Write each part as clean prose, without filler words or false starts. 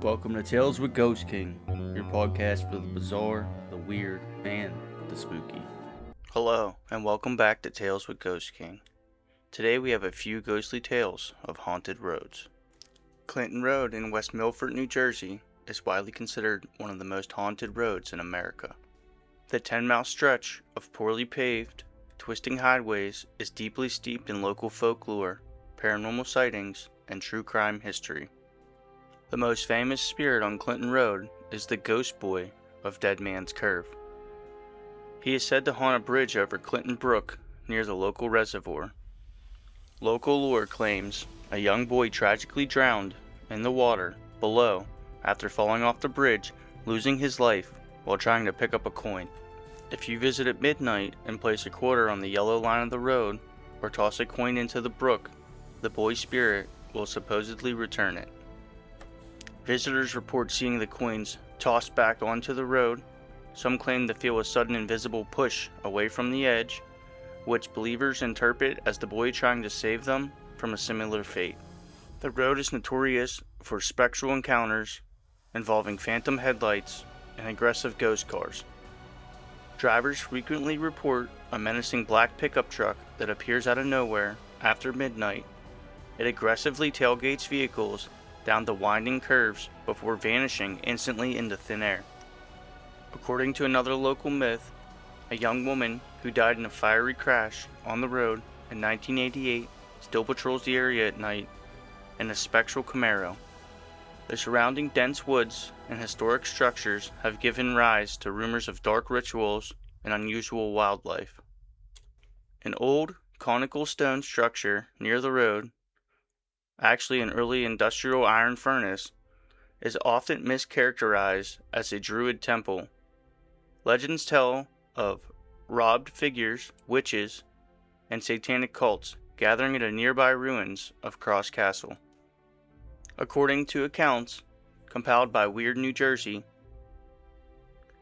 Welcome to Tales with Ghost King, your podcast for the bizarre, the weird, and the spooky. Hello, and welcome back to Tales with Ghost King. Today we have a few ghostly tales of haunted roads. Clinton Road in West Milford, New Jersey is widely considered one of the most haunted roads in America. The 10-mile stretch of poorly paved, twisting highways is deeply steeped in local folklore, paranormal sightings, and true crime history. The most famous spirit on Clinton Road is the Ghost Boy of Dead Man's Curve. He is said to haunt a bridge over Clinton Brook near the local reservoir. Local lore claims a young boy tragically drowned in the water below after falling off the bridge, losing his life while trying to pick up a coin. If you visit at midnight and place a quarter on the yellow line of the road or toss a coin into the brook, the boy's spirit will supposedly return it. Visitors report seeing the coins tossed back onto the road. Some claim to feel a sudden invisible push away from the edge, which believers interpret as the boy trying to save them from a similar fate. The road is notorious for spectral encounters involving phantom headlights and aggressive ghost cars. Drivers frequently report a menacing black pickup truck that appears out of nowhere after midnight. It aggressively tailgates vehicles down the winding curves before vanishing instantly into thin air. According to another local myth, a young woman who died in a fiery crash on the road in 1988 still patrols the area at night in a spectral Camaro. The surrounding dense woods and historic structures have given rise to rumors of dark rituals and unusual wildlife. An old conical stone structure near the road, actually an early industrial iron furnace, is often mischaracterized as a druid temple. Legends tell of robbed figures, witches, and satanic cults gathering at the nearby ruins of Cross Castle. According to accounts compiled by Weird New Jersey,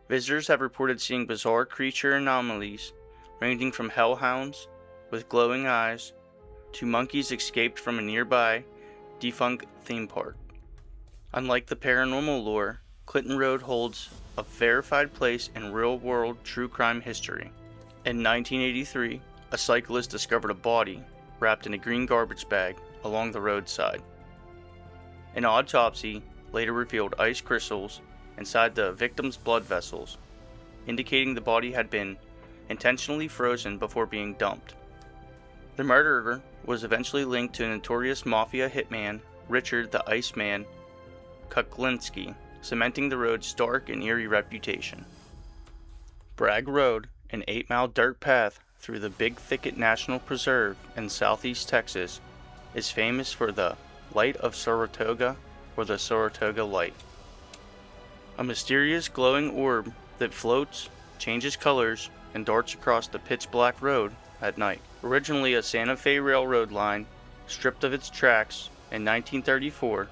visitors have reported seeing bizarre creature anomalies ranging from hellhounds with glowing eyes to monkeys escaped from a nearby defunct theme park. Unlike the paranormal lore, Clinton Road holds a verified place in real-world true crime history. In 1983, a cyclist discovered a body wrapped in a green garbage bag along the roadside. An autopsy later revealed ice crystals inside the victim's blood vessels, indicating the body had been intentionally frozen before being dumped. The murderer was eventually linked to notorious mafia hitman Richard the Iceman Kuklinski, cementing the road's dark and eerie reputation. Bragg Road, an 8-mile dirt path through the Big Thicket National Preserve in southeast Texas, is famous for the Light of Saratoga, or the Saratoga Light. A mysterious glowing orb that floats, changes colors, and darts across the pitch-black road at night. Originally a Santa Fe Railroad line, stripped of its tracks in 1934,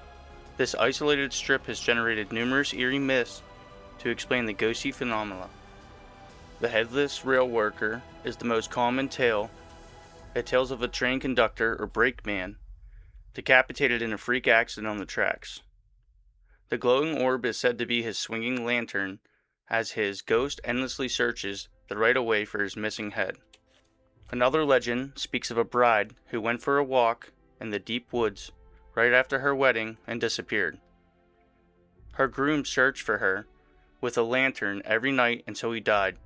this isolated strip has generated numerous eerie myths to explain the ghostly phenomena. The headless rail worker is the most common tale. It tells of a train conductor or brakeman decapitated in a freak accident on the tracks. The glowing orb is said to be his swinging lantern, as his ghost endlessly searches the right of way for his missing head. Another legend speaks of a bride who went for a walk in the deep woods right after her wedding and disappeared. Her groom searched for her with a lantern every night until he died.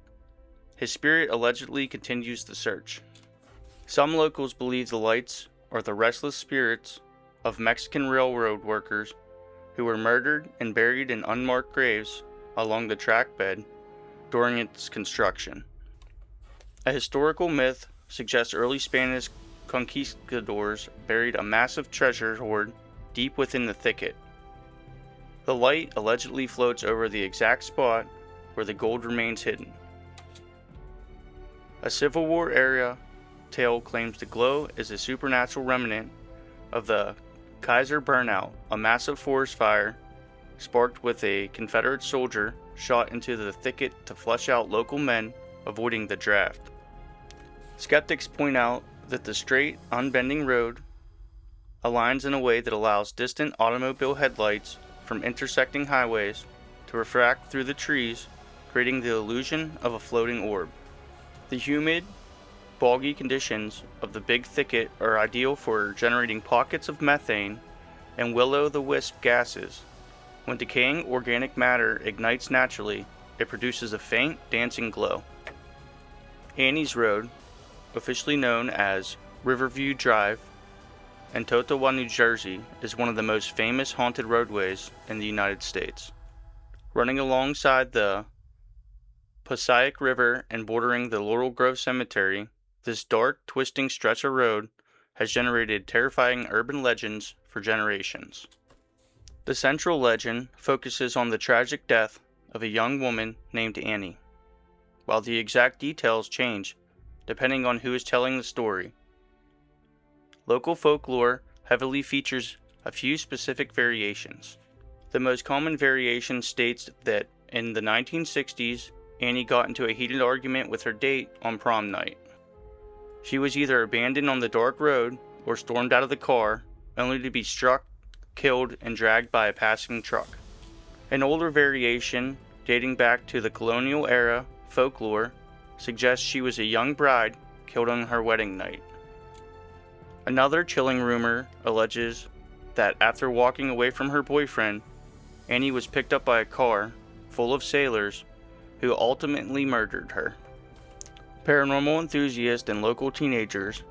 His spirit allegedly continues the search. Some locals believe the lights are the restless spirits of Mexican railroad workers who were murdered and buried in unmarked graves along the track bed during its construction. A historical myth suggests early Spanish conquistadors buried a massive treasure hoard deep within the thicket. The light allegedly floats over the exact spot where the gold remains hidden. A Civil War era tale claims the glow is a supernatural remnant of the Kaiser Burnout, a massive forest fire sparked with a Confederate soldier shot into the thicket to flush out local men avoiding the draft. Skeptics point out that the straight, unbending road aligns in a way that allows distant automobile headlights from intersecting highways to refract through the trees, creating the illusion of a floating orb. The humid, boggy conditions of the Big Thicket are ideal for generating pockets of methane and will-o'-the-wisp gases. When decaying organic matter ignites naturally, it produces a faint, dancing glow. Annie's Road, officially known as Riverview Drive, in Totowa, New Jersey, is one of the most famous haunted roadways in the United States. Running alongside the Passaic River and bordering the Laurel Grove Cemetery, this dark, twisting stretch of road has generated terrifying urban legends for generations. The central legend focuses on the tragic death of a young woman named Annie, while the exact details change depending on who is telling the story. Local folklore heavily features a few specific variations. The most common variation states that in the 1960s, Annie got into a heated argument with her date on prom night. She was either abandoned on the dark road or stormed out of the car, only to be struck, killed, and dragged by a passing truck. An older variation, dating back to the colonial era folklore, suggests she was a young bride killed on her wedding night. Another chilling rumor alleges that after walking away from her boyfriend, Annie was picked up by a car full of sailors who ultimately murdered her. Paranormal enthusiasts and local teenagers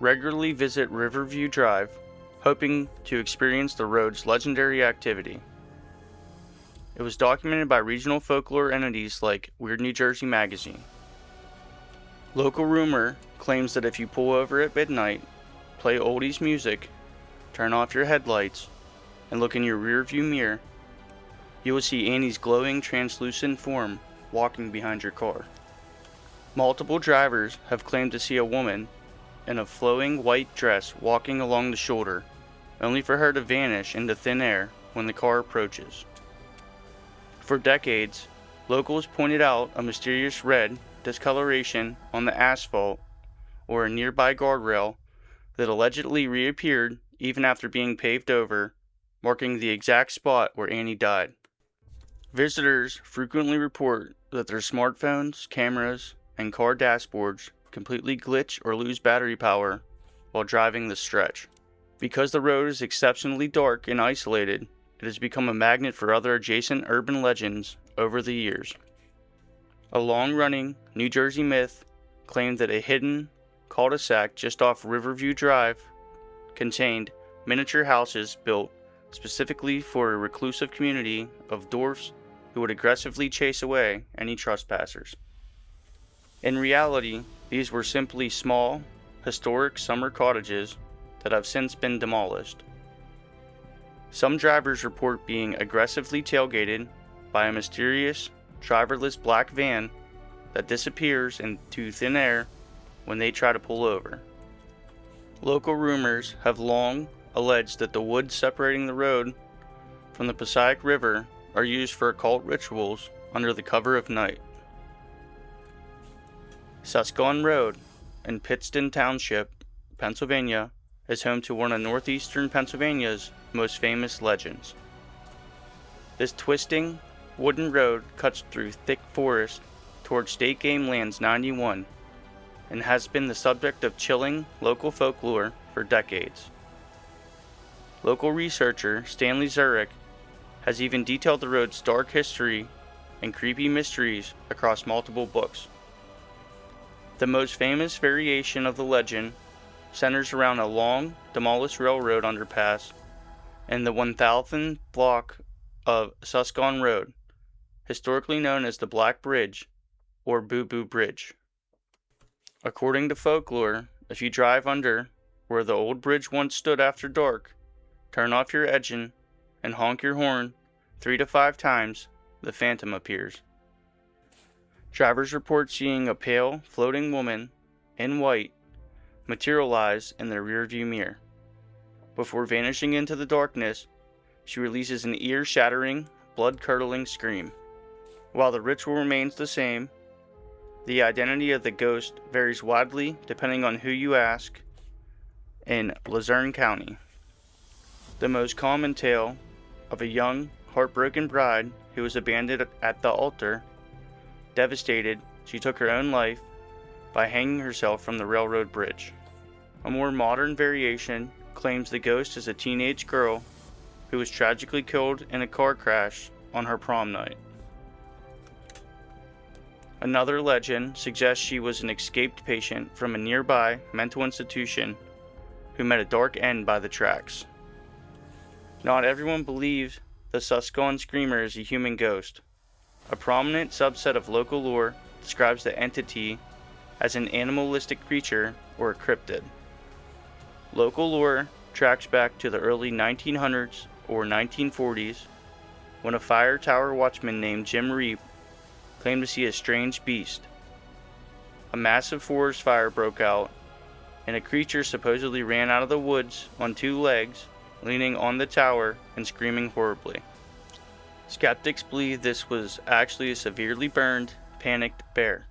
regularly visit Riverview Drive, hoping to experience the road's legendary activity. It was documented by regional folklore entities like Weird New Jersey Magazine. Local rumor claims that if you pull over at midnight, play oldies music, turn off your headlights, and look in your rearview mirror, you will see Annie's glowing, translucent form walking behind your car. Multiple drivers have claimed to see a woman in a flowing white dress walking along the shoulder, only for her to vanish into thin air when the car approaches. For decades, locals pointed out a mysterious red discoloration on the asphalt or a nearby guardrail that allegedly reappeared even after being paved over, marking the exact spot where Annie died. Visitors frequently report that their smartphones, cameras, and car dashboards completely glitch or lose battery power while driving the stretch. Because the road is exceptionally dark and isolated, it has become a magnet for other adjacent urban legends over the years. A long-running New Jersey myth claimed that a hidden cul-de-sac just off Riverview Drive contained miniature houses built specifically for a reclusive community of dwarfs who would aggressively chase away any trespassers. In reality, these were simply small, historic summer cottages that have since been demolished. Some drivers report being aggressively tailgated by a mysterious, driverless black van that disappears into thin air when they try to pull over. Local rumors have long alleged that the woods separating the road from the Passaic River are used for occult rituals under the cover of night. Susquehanna Road in Pittston Township, Pennsylvania, is home to one of northeastern Pennsylvania's most famous legends. This twisting, wooden road cuts through thick forest towards State Game Lands 91 and has been the subject of chilling local folklore for decades. Local researcher Stanley Zurich has even detailed the road's dark history and creepy mysteries across multiple books. The most famous variation of the legend centers around a long, demolished railroad underpass and the 1000th block of Susquehanna Road, historically known as the Black Bridge or Boo Boo Bridge. According to folklore, if you drive under where the old bridge once stood after dark, turn off your engine, and honk your horn 3 to 5 times, the phantom appears. Drivers report seeing a pale, floating woman in white materialize in their rearview mirror. Before vanishing into the darkness, she releases an ear-shattering, blood-curdling scream. While the ritual remains the same, the identity of the ghost varies widely depending on who you ask in Luzerne County. The most common tale of a young, heartbroken bride who was abandoned at the altar. Devastated, she took her own life by hanging herself from the railroad bridge. A more modern variation claims the ghost is a teenage girl who was tragically killed in a car crash on her prom night. Another legend suggests she was an escaped patient from a nearby mental institution who met a dark end by the tracks. Not everyone believes the Susquehanna Screamer is a human ghost. A prominent subset of local lore describes the entity as an animalistic creature or a cryptid. Local lore tracks back to the early 1900s or 1940s when a fire tower watchman named Jim Reap claimed to see a strange beast. A massive forest fire broke out, and a creature supposedly ran out of the woods on two legs, leaning on the tower and screaming horribly. Skeptics believe this was actually a severely burned, panicked bear.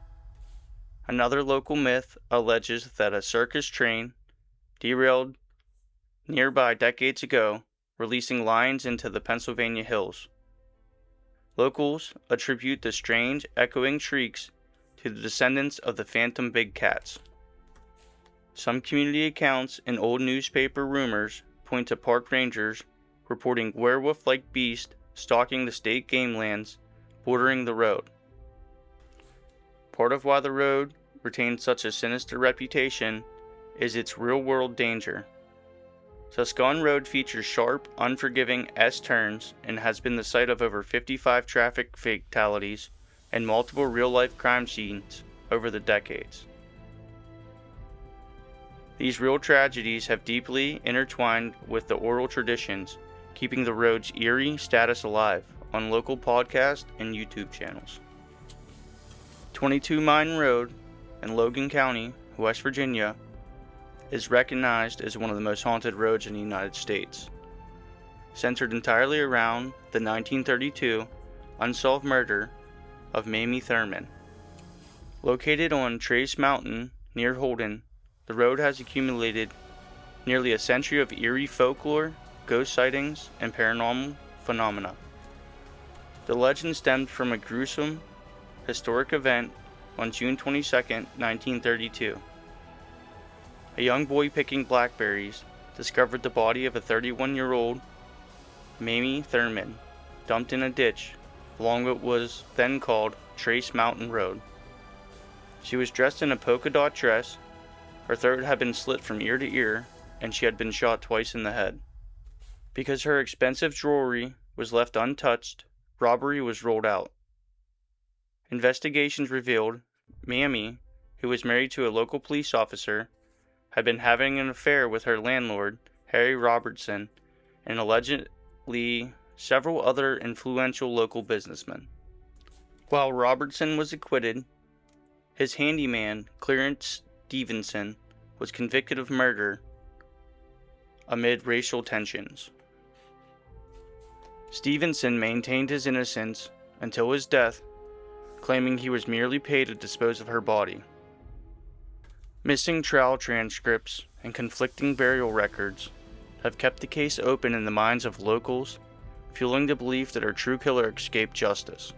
Another local myth alleges that a circus train derailed nearby decades ago, releasing lions into the Pennsylvania hills. Locals attribute the strange, echoing shrieks to the descendants of the phantom big cats. Some community accounts and old newspaper rumors point to park rangers reporting werewolf-like beasts stalking the state game lands bordering the road. Part of why the road retains such a sinister reputation is its real-world danger. Susquehanna Road features sharp, unforgiving S-turns and has been the site of over 55 traffic fatalities and multiple real-life crime scenes over the decades. These real tragedies have deeply intertwined with the oral traditions, keeping the road's eerie status alive on local podcast and YouTube channels. 22 Mine Road in Logan County, West Virginia, is recognized as one of the most haunted roads in the United States, centered entirely around the 1932 unsolved murder of Mamie Thurman. Located on Trace Mountain near Holden, the road has accumulated nearly a century of eerie folklore, ghost sightings, and paranormal phenomena. The legend stemmed from a gruesome, historic event on June 22, 1932. A young boy picking blackberries discovered the body of a 31-year-old Mamie Thurman dumped in a ditch along what was then called Trace Mountain Road. She was dressed in a polka dot dress, her throat had been slit from ear to ear, and she had been shot twice in the head. Because her expensive jewelry was left untouched, robbery was ruled out. Investigations revealed Mamie, who was married to a local police officer, had been having an affair with her landlord, Harry Robertson, and allegedly several other influential local businessmen. While Robertson was acquitted, his handyman, Clarence Stevenson, was convicted of murder amid racial tensions. Stevenson maintained his innocence until his death, claiming he was merely paid to dispose of her body. Missing trial transcripts and conflicting burial records have kept the case open in the minds of locals, fueling the belief that her true killer escaped justice.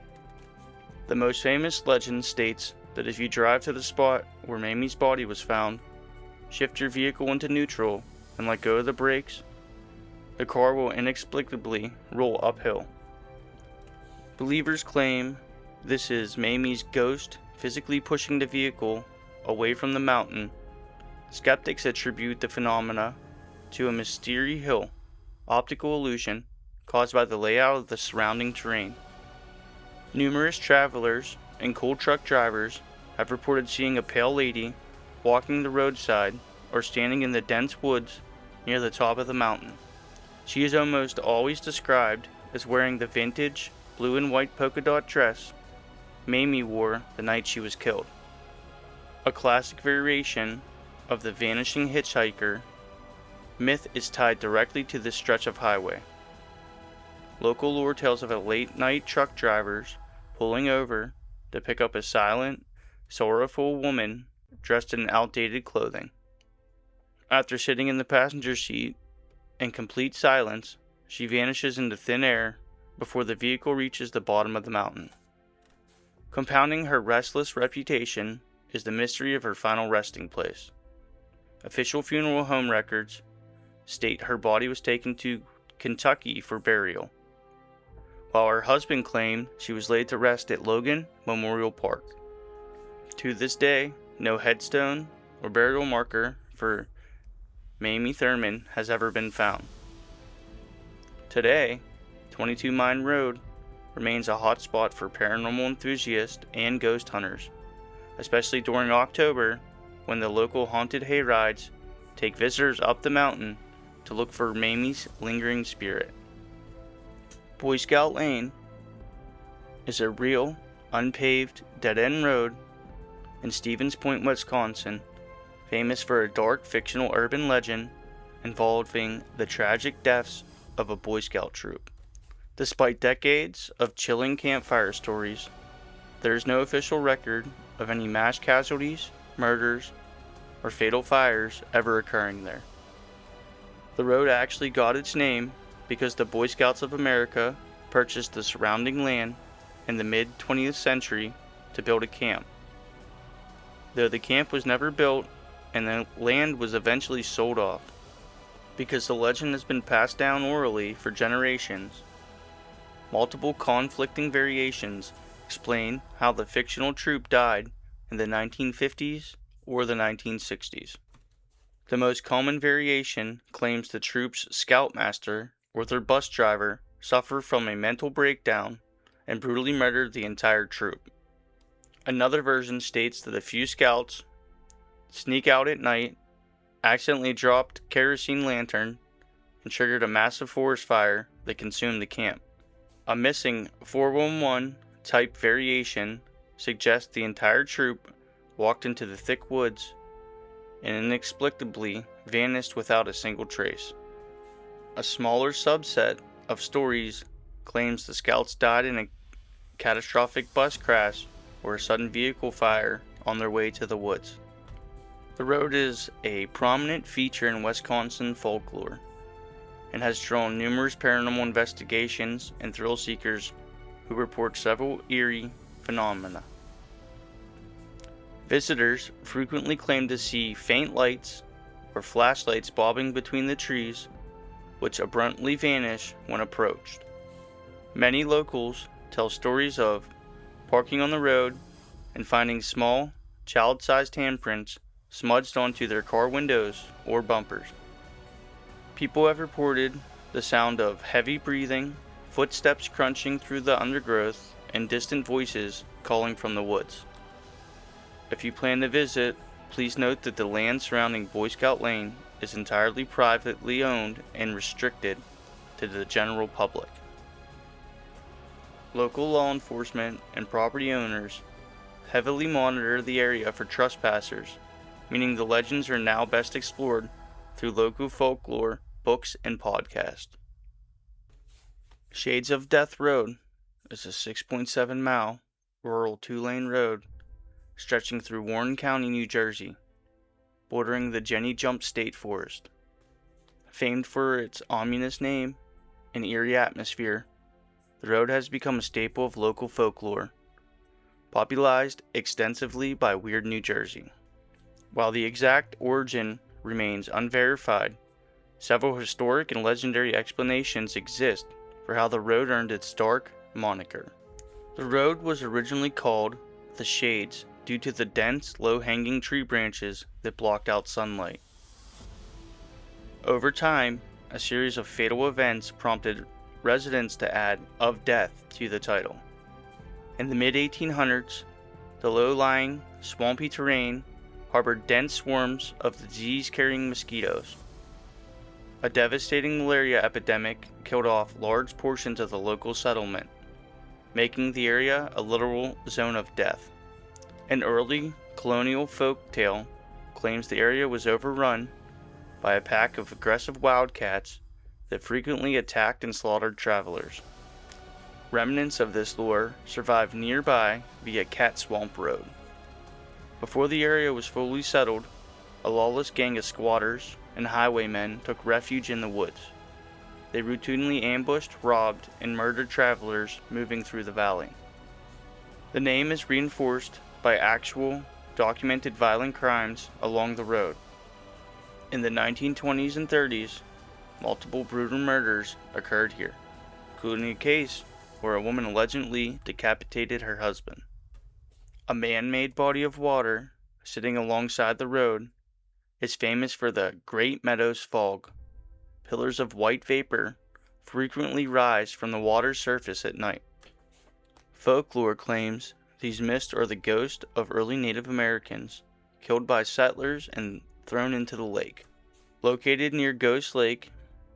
The most famous legend states that if you drive to the spot where Mamie's body was found, shift your vehicle into neutral, and let go of the brakes, the car will inexplicably roll uphill. Believers claim this is Mamie's ghost physically pushing the vehicle away from the mountain. Skeptics attribute the phenomena to a Mystery Hill optical illusion caused by the layout of the surrounding terrain. Numerous travelers and coal truck drivers have reported seeing a pale lady walking the roadside or standing in the dense woods near the top of the mountain. She is almost always described as wearing the vintage blue and white polka dot dress Mamie wore the night she was killed. A classic variation of the vanishing hitchhiker myth is tied directly to this stretch of highway. Local lore tells of a late-night truck drivers pulling over to pick up a silent, sorrowful woman dressed in outdated clothing. After sitting in the passenger seat in complete silence, she vanishes into thin air before the vehicle reaches the bottom of the mountain. Compounding her restless reputation is the mystery of her final resting place. Official funeral home records state her body was taken to Kentucky for burial, while her husband claimed she was laid to rest at Logan Memorial Park. To this day, no headstone or burial marker for Mamie Thurman has ever been found. Today, 22 Mine Road remains a hot spot for paranormal enthusiasts and ghost hunters, especially during October when the local haunted hayrides take visitors up the mountain to look for Mamie's lingering spirit. Boy Scout Lane is a real, unpaved, dead-end road in Stevens Point, Wisconsin, famous for a dark fictional urban legend involving the tragic deaths of a Boy Scout troop. Despite decades of chilling campfire stories, there is no official record of any mass casualties, murders, or fatal fires ever occurring there. The road actually got its name because the Boy Scouts of America purchased the surrounding land in the mid-20th century to build a camp. Though the camp was never built and the land was eventually sold off, because the legend has been passed down orally for generations. Multiple conflicting variations explain how the fictional troop died in the 1950s or the 1960s. The most common variation claims the troop's scoutmaster or their bus driver suffered from a mental breakdown and brutally murdered the entire troop. Another version states that a few scouts sneak out at night, accidentally dropped a kerosene lantern, and triggered a massive forest fire that consumed the camp. A missing 411 type variation suggests the entire troop walked into the thick woods and inexplicably vanished without a single trace. A smaller subset of stories claims the scouts died in a catastrophic bus crash or a sudden vehicle fire on their way to the woods. The road is a prominent feature in Wisconsin folklore and has drawn numerous paranormal investigations and thrill seekers who report several eerie phenomena. Visitors frequently claim to see faint lights or flashlights bobbing between the trees, which abruptly vanish when approached. Many locals tell stories of parking on the road and finding small, child-sized handprints smudged onto their car windows or bumpers. People have reported the sound of heavy breathing, footsteps crunching through the undergrowth, and distant voices calling from the woods. If you plan to visit, please note that the land surrounding Boy Scout Lane is entirely privately owned and restricted to the general public. Local law enforcement and property owners heavily monitor the area for trespassers, meaning the legends are now best explored through local folklore, books, and podcasts. Shades of Death Road is a 6.7-mile rural 2-lane road stretching through Warren County, New Jersey, bordering the Jenny Jump State Forest. Famed for its ominous name and eerie atmosphere, the road has become a staple of local folklore, popularized extensively by Weird New Jersey. While the exact origin remains unverified, several historic and legendary explanations exist for how the road earned its dark moniker. The road was originally called the Shades due to the dense, low-hanging tree branches that blocked out sunlight. Over time, a series of fatal events prompted residents to add "of death" to the title. In the mid-1800s, the low-lying, swampy terrain harbored dense swarms of disease-carrying mosquitoes. A devastating malaria epidemic killed off large portions of the local settlement, making the area a literal zone of death. An early colonial folk tale claims the area was overrun by a pack of aggressive wildcats that frequently attacked and slaughtered travelers. Remnants of this lore survive nearby via Cat Swamp Road. Before the area was fully settled, a lawless gang of squatters and highwaymen took refuge in the woods. they routinely ambushed, robbed, and murdered travelers moving through the valley. The name is reinforced by actual, documented violent crimes along the road. In the 1920s and 30s, multiple brutal murders occurred here, including a case where a woman allegedly decapitated her husband. A man-made body of water sitting alongside the road is famous for the Great Meadows Fog. Pillars of white vapor frequently rise from the water's surface at night. Folklore claims these mists are the ghosts of early Native Americans killed by settlers and thrown into the lake. Located near Ghost Lake,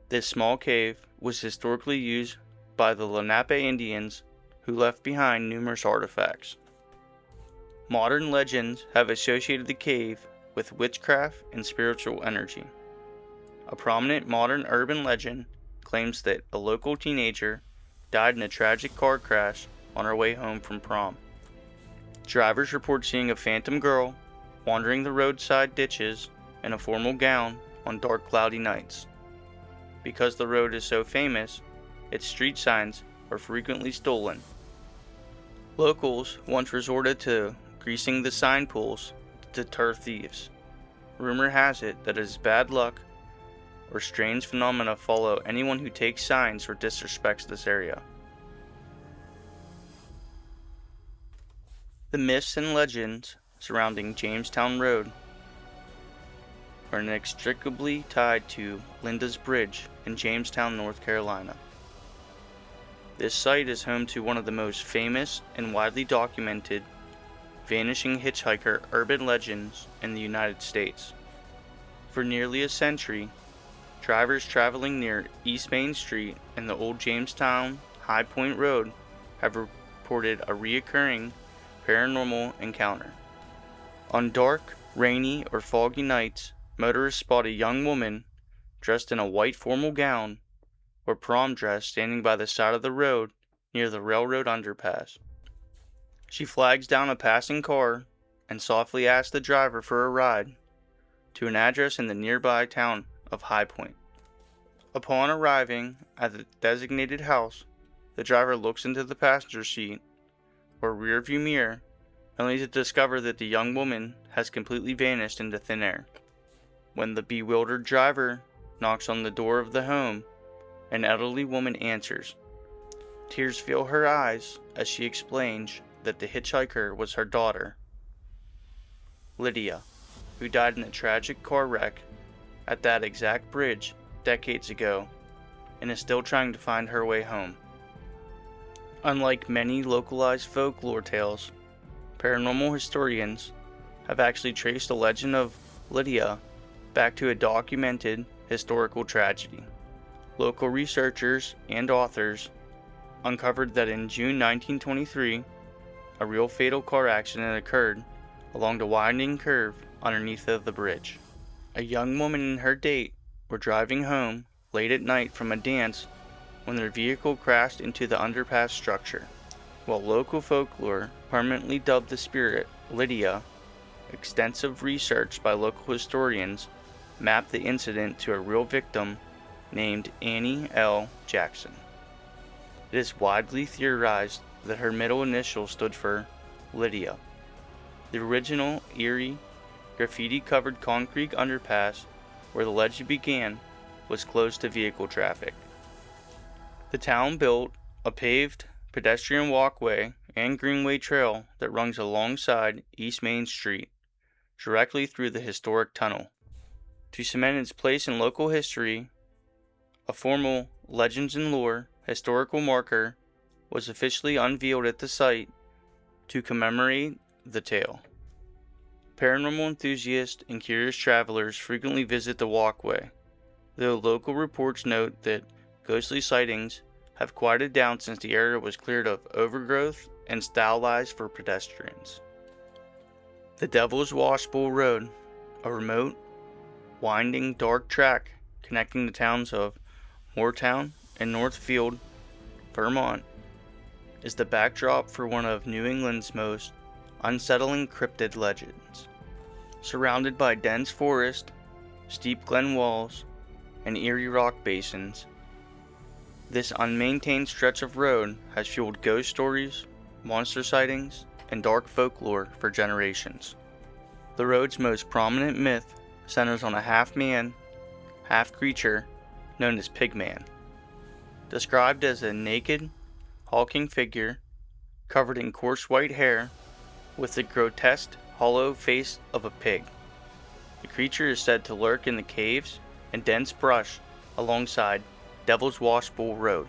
this small cave was historically used by the Lenape Indians, who left behind numerous artifacts. Modern legends have associated the cave with witchcraft and spiritual energy. A prominent modern urban legend claims that a local teenager died in a tragic car crash on her way home from prom. Drivers report seeing a phantom girl wandering the roadside ditches in a formal gown on dark, cloudy nights. Because the road is so famous, its street signs are frequently stolen. Locals once resorted to greasing the sign poles to deter thieves. Rumor has it that it is bad luck or strange phenomena follow anyone who takes signs or disrespects this area. The myths and legends surrounding Jamestown Road are inextricably tied to Linda's Bridge in Jamestown, North Carolina. This site is home to one of the most famous and widely documented vanishing hitchhiker urban legends in the United States. For nearly a century, drivers traveling near East Main Street and the old Jamestown High Point Road have reported a recurring paranormal encounter. On dark, rainy, or foggy nights, motorists spot a young woman dressed in a white formal gown or prom dress standing by the side of the road near the railroad underpass. She flags down a passing car and softly asks the driver for a ride to an address in the nearby town of High Point. Upon arriving at the designated house, the driver looks into the passenger seat or rearview mirror, only to discover that the young woman has completely vanished into thin air. When the bewildered driver knocks on the door of the home, an elderly woman answers. Tears fill her eyes as she explains that the hitchhiker was her daughter, Lydia, who died in a tragic car wreck at that exact bridge decades ago and is still trying to find her way home. Unlike many localized folklore tales, paranormal historians have actually traced the legend of Lydia back to a documented historical tragedy. Local researchers and authors uncovered that in June 1923, a real fatal car accident occurred along the winding curve underneath of the bridge. A young woman and her date were driving home late at night from a dance when their vehicle crashed into the underpass structure. While local folklore permanently dubbed the spirit Lydia, extensive research by local historians mapped the incident to a real victim named Annie L. Jackson. It is widely theorized that her middle initial stood for Lydia. The original eerie, graffiti-covered concrete underpass where the legend began was closed to vehicle traffic. The town built a paved pedestrian walkway and greenway trail that runs alongside East Main Street, directly through the historic tunnel. To cement its place in local history, a formal Legends and Lore historical marker was officially unveiled at the site to commemorate the tale. Paranormal enthusiasts and curious travelers frequently visit the walkway, though local reports note that ghostly sightings have quieted down since the area was cleared of overgrowth and stylized for pedestrians. The Devil's Wash Bowl Road, a remote, winding, dark track connecting the towns of Moortown and Northfield, Vermont, is the backdrop for one of New England's most unsettling cryptid legends. Surrounded by dense forest, steep glen walls, and eerie rock basins, This unmaintained stretch of road has fueled ghost stories, monster sightings, and dark folklore for generations. The road's most prominent myth centers on a half-man, half-creature known as Pigman. Described as a naked, hulking figure covered in coarse white hair with the grotesque, hollow face of a pig. The creature is said to lurk in the caves and dense brush alongside Devil's Wash Bowl Road.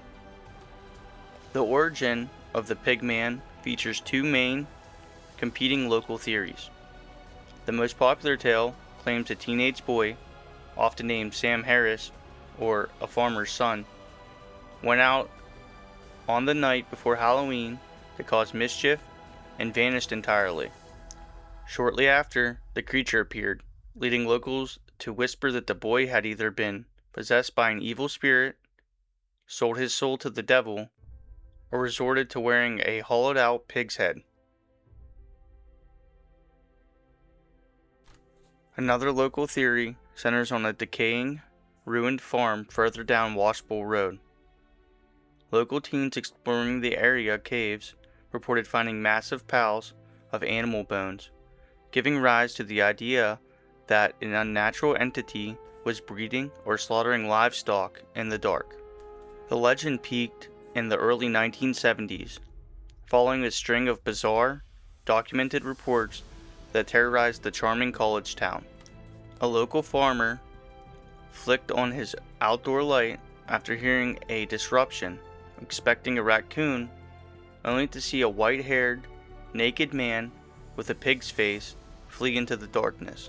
The origin of the Pigman features two main, competing local theories. The most popular tale claims a teenage boy, often named Sam Harris or a farmer's son, went out on the night before Halloween to cause mischief and vanished entirely. Shortly after, the creature appeared, leading locals to whisper that the boy had either been possessed by an evil spirit, sold his soul to the devil, or resorted to wearing a hollowed-out pig's head. Another local theory centers on a decaying, ruined farm further down Washbowl Road. Local teens exploring the area caves reported finding massive piles of animal bones, giving rise to the idea that an unnatural entity was breeding or slaughtering livestock in the dark. The legend peaked in the early 1970s, following a string of bizarre, documented reports that terrorized the charming college town. A local farmer flicked on his outdoor light after hearing a disruption, expecting a raccoon, only to see a white-haired, naked man with a pig's face flee into the darkness.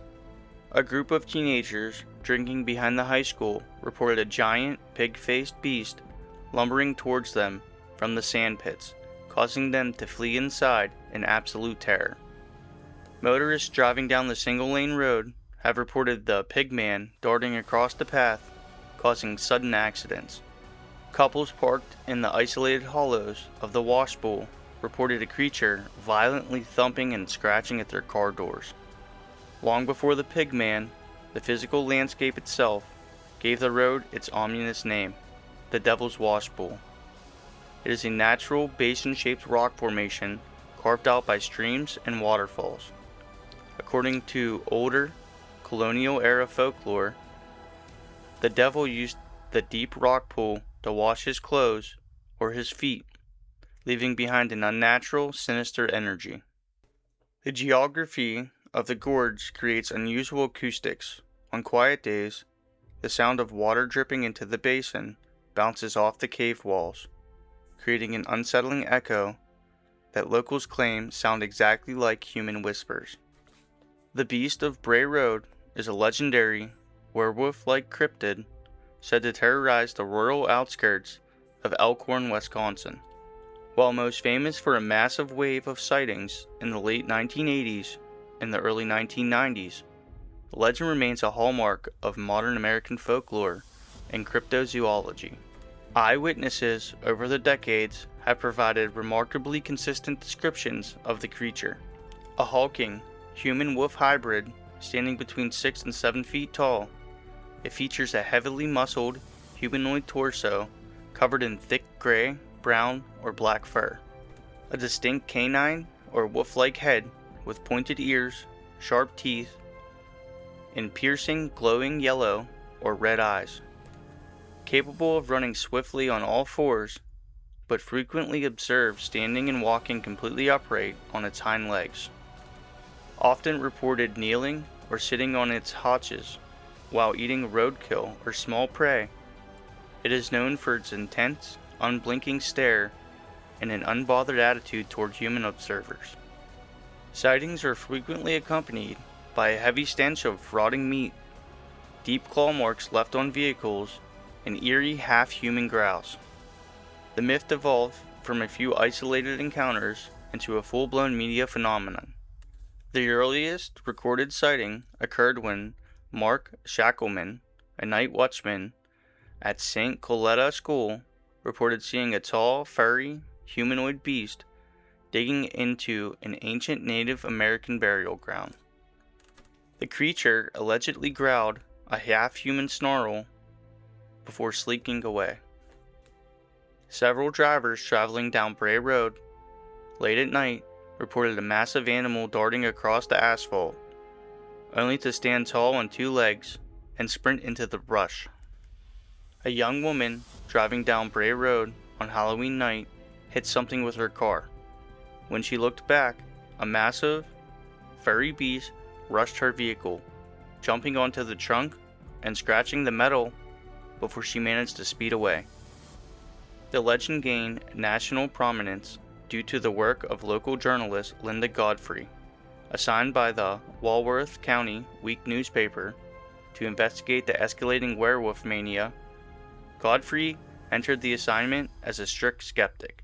A group of teenagers drinking behind the high school reported a giant, pig-faced beast lumbering towards them from the sand pits, causing them to flee inside in absolute terror. Motorists driving down the single-lane road have reported the Pigman darting across the path, causing sudden accidents. Couples parked in the isolated hollows of the wash bowl reported a creature violently thumping and scratching at their car doors. Long before the Pigman, the physical landscape itself gave the road its ominous name, the Devil's Wash Bowl. It is a natural basin-shaped rock formation carved out by streams and waterfalls. According to older, colonial-era folklore, the devil used the deep rock pool to wash his clothes or his feet, leaving behind an unnatural, sinister energy. The geography of the gorge creates unusual acoustics. On quiet days, the sound of water dripping into the basin bounces off the cave walls, creating an unsettling echo that locals claim sound exactly like human whispers. The Beast of Bray Road is a legendary, werewolf-like cryptid said to terrorize the rural outskirts of Elkhorn, Wisconsin. While most famous for a massive wave of sightings in the late 1980s and the early 1990s, the legend remains a hallmark of modern American folklore and cryptozoology. Eyewitnesses over the decades have provided remarkably consistent descriptions of the creature. A hulking, human-wolf hybrid standing between 6 and 7 feet tall, it features a heavily muscled, humanoid torso covered in thick gray, brown, or black fur. A distinct canine or wolf-like head with pointed ears, sharp teeth, and piercing, glowing yellow or red eyes. Capable of running swiftly on all fours, but frequently observed standing and walking completely upright on its hind legs. Often reported kneeling or sitting on its haunches while eating roadkill or small prey. It is known for its intense, unblinking stare and an unbothered attitude toward human observers. Sightings are frequently accompanied by a heavy stench of rotting meat, deep claw marks left on vehicles, and eerie half-human growls. The myth evolved from a few isolated encounters into a full-blown media phenomenon. The earliest recorded sighting occurred when Mark Shackleman, a night watchman at St. Coletta School, reported seeing a tall, furry, humanoid beast digging into an ancient Native American burial ground. The creature allegedly growled a half-human snarl before slinking away. Several drivers traveling down Bray Road late at night reported a massive animal darting across the asphalt, only to stand tall on two legs and sprint into the brush. A young woman driving down Bray Road on Halloween night hit something with her car. When she looked back, a massive, furry beast rushed her vehicle, jumping onto the trunk and scratching the metal before she managed to speed away. The legend gained national prominence due to the work of local journalist Linda Godfrey, assigned by the Walworth County Week newspaper to investigate the escalating werewolf mania. Godfrey entered the assignment as a strict skeptic.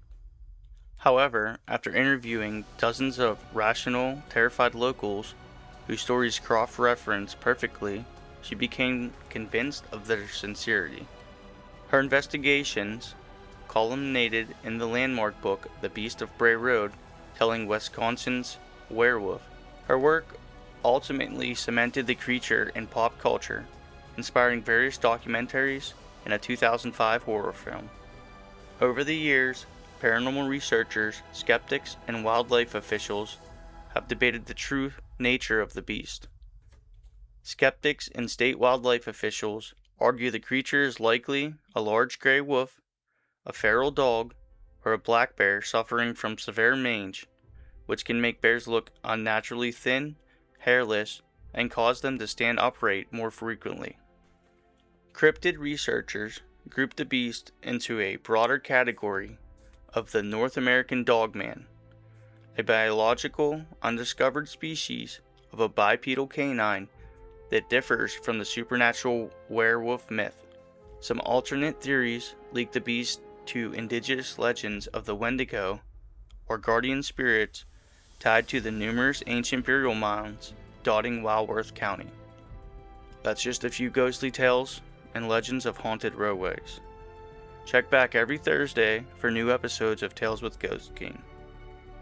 However, after interviewing dozens of rational, terrified locals whose stories cross-reference perfectly, she became convinced of their sincerity. Her investigations culminated in the landmark book The Beast of Bray Road, telling Wisconsin's werewolf. Her work ultimately cemented the creature in pop culture, inspiring various documentaries and a 2005 horror film. Over the years, paranormal researchers, skeptics, and wildlife officials have debated the true nature of the beast. Skeptics and state wildlife officials argue the creature is likely a large gray wolf, a feral dog, or a black bear suffering from severe mange, which can make bears look unnaturally thin, hairless, and cause them to stand upright more frequently. Cryptid researchers group the beast into a broader category of the North American dogman, a biological, undiscovered species of a bipedal canine that differs from the supernatural werewolf myth. Some alternate theories link the beast to indigenous legends of the Wendigo, or guardian spirits tied to the numerous ancient burial mounds dotting Walworth County. That's just a few ghostly tales and legends of haunted roadways. Check back every Thursday for new episodes of Tales with Ghost King.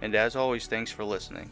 And as always, thanks for listening.